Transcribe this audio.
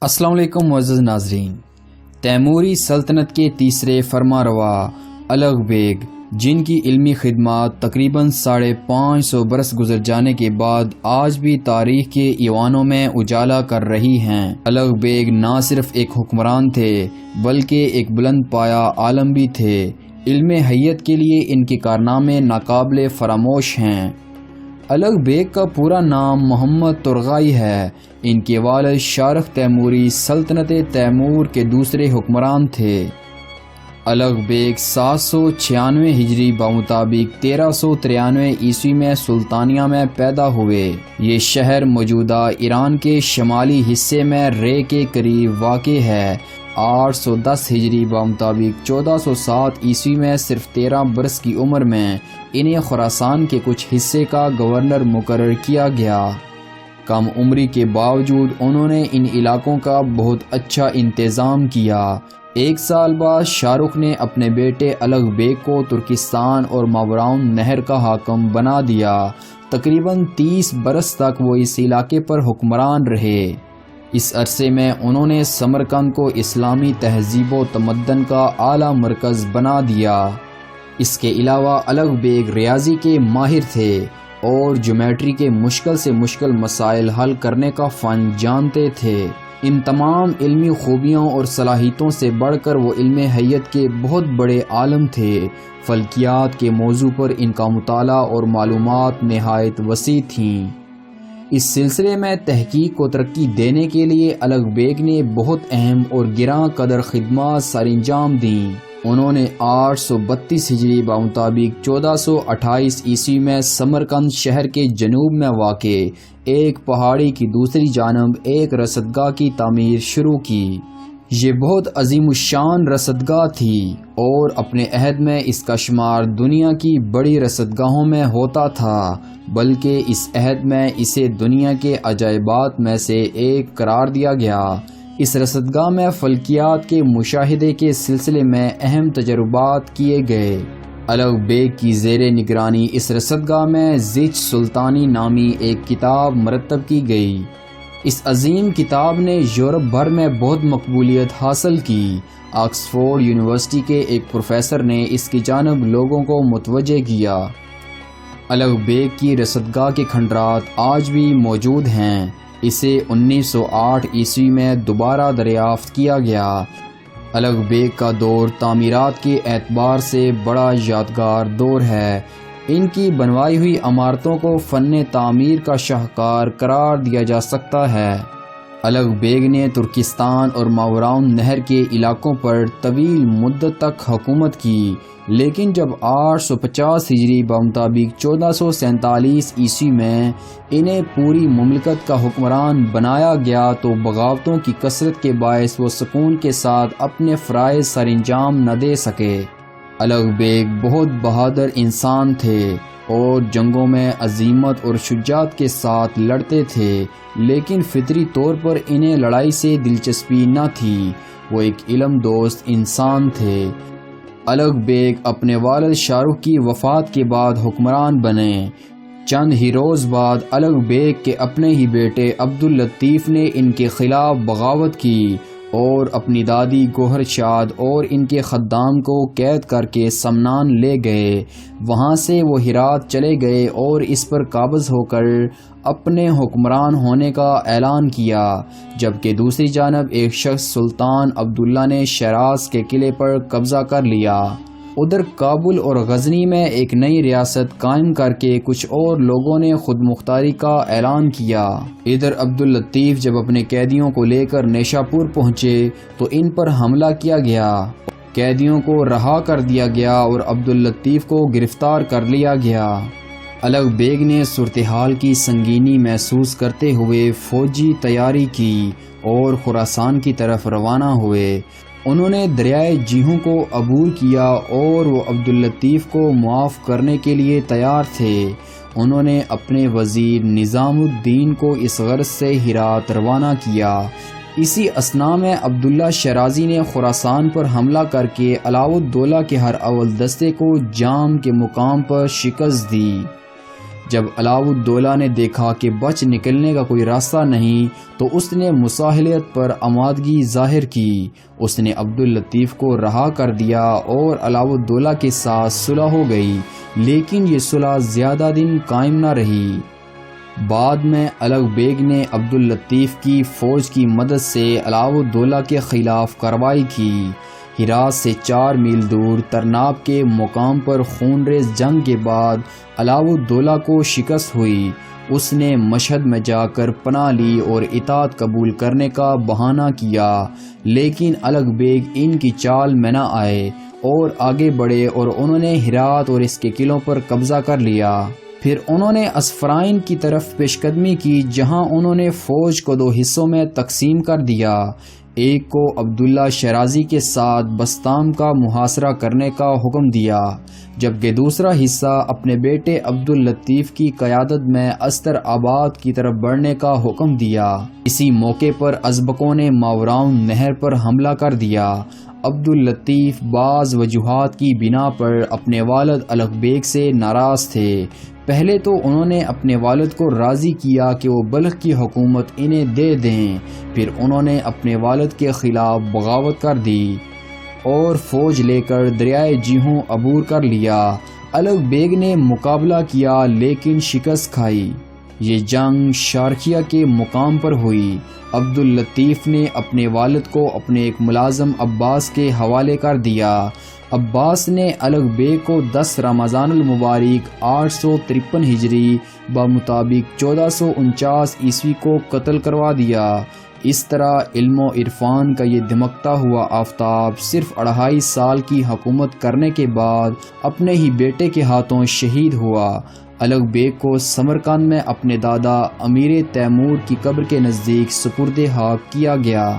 अस्सलाम वालेकुम मुअज़्ज़ज़ नाज़रीन। तैमूरी सल्तनत के तीसरे फरमारवा अलग बेग, जिनकी इल्मी खिदमत तकरीबन 550 बरस गुजर जाने के बाद आज भी तारीख के ईवानों में उजाला कर रही हैं। अलग बेग ना सिर्फ एक हुक्मरान थे बल्कि एक बुलंद पाया आलम भी थे। इल्म हय्यत के लिए इनके कारनामे नाकाबिले फरामोश हैं। अलग बेग का पूरा नाम मोहम्मद तुरगाई है। इनके वालिद शारख तैमूरी सल्तनत तैमूर के दूसरे हुक्मरान थे। अलग बेग 796 हिजरी बामुताबिक 1393 ईस्वी में सुल्तानिया में पैदा हुए। ये शहर मौजूदा ईरान के शमाली हिस्से में रे के करीब वाक़ है। 810 हिजरी बामुताबिक 1407 ईस्वी में सिर्फ 13 बरस की उम्र में इन्हें खुरासान के कुछ हिस्से का गवर्नर मुकर्रर किया गया। कम उम्री के बावजूद उन्होंने इन इलाकों का बहुत अच्छा इंतज़ाम किया। एक साल बाद शाहरुख ने अपने बेटे अलग बेग को तुर्किस्तान और मावराउन नहर का हाकम बना दिया। तकरीबन 30 बरस तक वो इस इलाके पर हुक्मरान रहे। इस अरसे में उन्होंने समरकंद को इस्लामी तहजीब व तमद्दन का आला मरकज़ बना दिया। इसके अलावा अलग बेग रियाजी के माहिर थे और ज्योमेट्री के मुश्किल से मुश्किल मसाइल हल करने का फ़न जानते थे। इन तमाम इल्मी खूबियों और सलाहियतों से बढ़कर वो इल्म हय्यत के बहुत बड़े आलम थे। फल्कियात के मौजू पर इनका मुताला और मालूमात नहायत वसी थीं। इस सिलसिले में तहकीक को तरक्की देने के लिए अलग बेग ने बहुत अहम और गिरां कदर खिदमत सरअंजाम दी। उन्होंने 832 हिजरी बामुताबिक 1428 ईस्वी में समरकंद शहर के जनूब में वाक़े एक पहाड़ी की दूसरी जानब एक रसदगाह की तामीर शुरू की। ये बहुत अजीमुशान रसदगाह थी और अपने अहद में इसका शुमार दुनिया की बड़ी रसदगाहों में होता था, बल्कि इस अहद में इसे दुनिया के अजायबात में से एक करार दिया गया। इस रसदगाह में फल्कियात के मुशाहिदे के सिलसिले में अहम तजर्बात किए गए। अलग बेग की ज़ेरे निगरानी इस रसदगाह में ज़िच सुल्तानी नामी एक किताब मरतब की गई। इस अजीम किताब ने यूरोप भर में बहुत मकबूलियत हासिल की। ऑक्सफोर्ड यूनिवर्सिटी के एक प्रोफेसर ने इसकी जानब लोगों को मुतवज्जे किया। अलग बेग की रसदगाह के खंडरात आज भी मौजूद हैं। इसे 1908 ईस्वी में दोबारा दरियाफ्त किया गया। अलग बेग का दौर तामीरात के एतबार से बड़ा यादगार दौर है। इनकी बनवाई हुई इमारतों को फ़न तामीर का शाहकार करार दिया जा सकता है। अलग बेग ने तुर्किस्तान और मावराउन नहर के इलाकों पर तवील मुद्दत तक हुकूमत की, लेकिन जब 850 हिजरी बामुताबिक 1447 ईस्वी में इन्हें पूरी मुमलिकत का हुक्मरान बनाया गया तो बगावतों की कसरत के बायस वो सुकून के साथ अपने फ़राइज़ सरअंजाम न दे सके। अलग बेग बहुत बहादुर इंसान थे और जंगों में अजीमत और शुजात के साथ लड़ते थे, लेकिन फितरी तौर पर इन्हें लड़ाई से दिलचस्पी न थी। वो एक इल्म दोस्त इंसान थे। अलग बेग अपने वालिद शाहरुख की वफ़ात के बाद हुक्मरान बने। चंद ही रोज़ बाद अलग बेग के अपने ही बेटे अब्दुल लतीफ़ ने इनके खिलाफ बगावत की और अपनी दादी गोहर शाद और इनके खद्दाम को कैद करके समनान ले गए। वहाँ से वो हिरात चले गए और इस पर काबज़ होकर अपने हुक्मरान होने का ऐलान किया, जबकि दूसरी जानब एक शख्स सुल्तान अब्दुल्ला ने शराज के किले पर कब्ज़ा कर लिया। उधर काबुल और गजनी में एक नई रियासत कायम करके कुछ और लोगों ने खुद मुख्तारी का ऐलान किया। इधर अब्दुल लतीफ़ जब अपने कैदियों को लेकर नेशापुर पहुँचे तो इन पर हमला किया गया। कैदियों को रहा कर दिया गया और अब्दुल लतीफ़ को गिरफ्तार कर लिया गया। अलग बेग ने सूरत हाल की संगीनी महसूस करते हुए फ़ौजी तैयारी की और खुरासान की तरफ रवाना हुए। उन्होंने दरियाए जीहूं को अबूर किया और वो अब्दुल लतीफ़ को मुआफ़ करने के लिए तैयार थे। उन्होंने अपने वज़ीर निज़ामुद्दीन को इस गर्ज से हिरात रवाना किया। इसी असना में अब्दुल्ला शराजी ने खुरासान पर हमला करके अलाउद्दौला के हर अव्वल दस्ते को जाम के मुकाम पर शिकस्त दी। جب علاء الدولہ نے دیکھا کہ بچ نکلنے کا کوئی راستہ نہیں تو اس نے مصالحت پر آمادگی ظاہر کی۔ اس نے عبداللطیف کو رہا کر دیا اور علاء الدولہ کے ساتھ صلح ہو گئی، لیکن یہ صلح زیادہ دن قائم نہ رہی۔ بعد میں الغ بیگ نے عبداللطیف کی فوج کی مدد سے علاء الدولہ کے خلاف کارروائی کی۔ ہرات سے 4 میل دور ترناب کے مقام پر خونریز جنگ کے بعد علاء الدولہ کو شکست ہوئی۔ اس نے مشہد میں جا کر پناہ لی اور اطاعت قبول کرنے کا بہانہ کیا، لیکن الغ بیگ ان کی چال میں نہ آئے اور آگے بڑھے اور انہوں نے ہرات اور اس کے قلعوں پر قبضہ کر لیا۔ پھر انہوں نے اسفرائن کی طرف پیش قدمی کی، جہاں انہوں نے فوج کو 2 حصوں میں تقسیم کر دیا۔ ایک کو عبداللہ شیرازی کے ساتھ بسطام کا محاصرہ کرنے کا حکم دیا، جبکہ دوسرا حصہ اپنے بیٹے عبداللطیف کی قیادت میں استر آباد کی طرف بڑھنے کا حکم دیا۔ اسی موقع پر ازبکوں نے ماوراؤن نہر پر حملہ کر دیا۔ عبداللطیف بعض وجوہات کی بنا پر اپنے والد الغ بیگ سے ناراض تھے۔ پہلے تو انہوں نے اپنے والد کو راضی کیا کہ وہ بلخ کی حکومت انہیں دے دیں، پھر انہوں نے اپنے والد کے خلاف بغاوت کر دی اور فوج لے کر دریائے جیہوں عبور کر لیا۔ الغ بیگ نے مقابلہ کیا لیکن شکست کھائی۔ یہ جنگ شارقیہ کے مقام پر ہوئی۔ عبداللطیف نے اپنے والد کو اپنے ایک ملازم عباس کے حوالے کر دیا۔ عباس نے الغ بیگ کو 10 رمضان المبارک 853 ہجری بمطابق 1449 عیسوی کو قتل کروا دیا۔ اس طرح علم و عرفان کا یہ دمکتا ہوا آفتاب صرف 2.5 سال کی حکومت کرنے کے بعد اپنے ہی بیٹے کے ہاتھوں شہید ہوا۔ الغ بیگ کو سمرقند میں اپنے دادا امیر تیمور کی قبر کے نزدیک سپرد خاک کیا گیا۔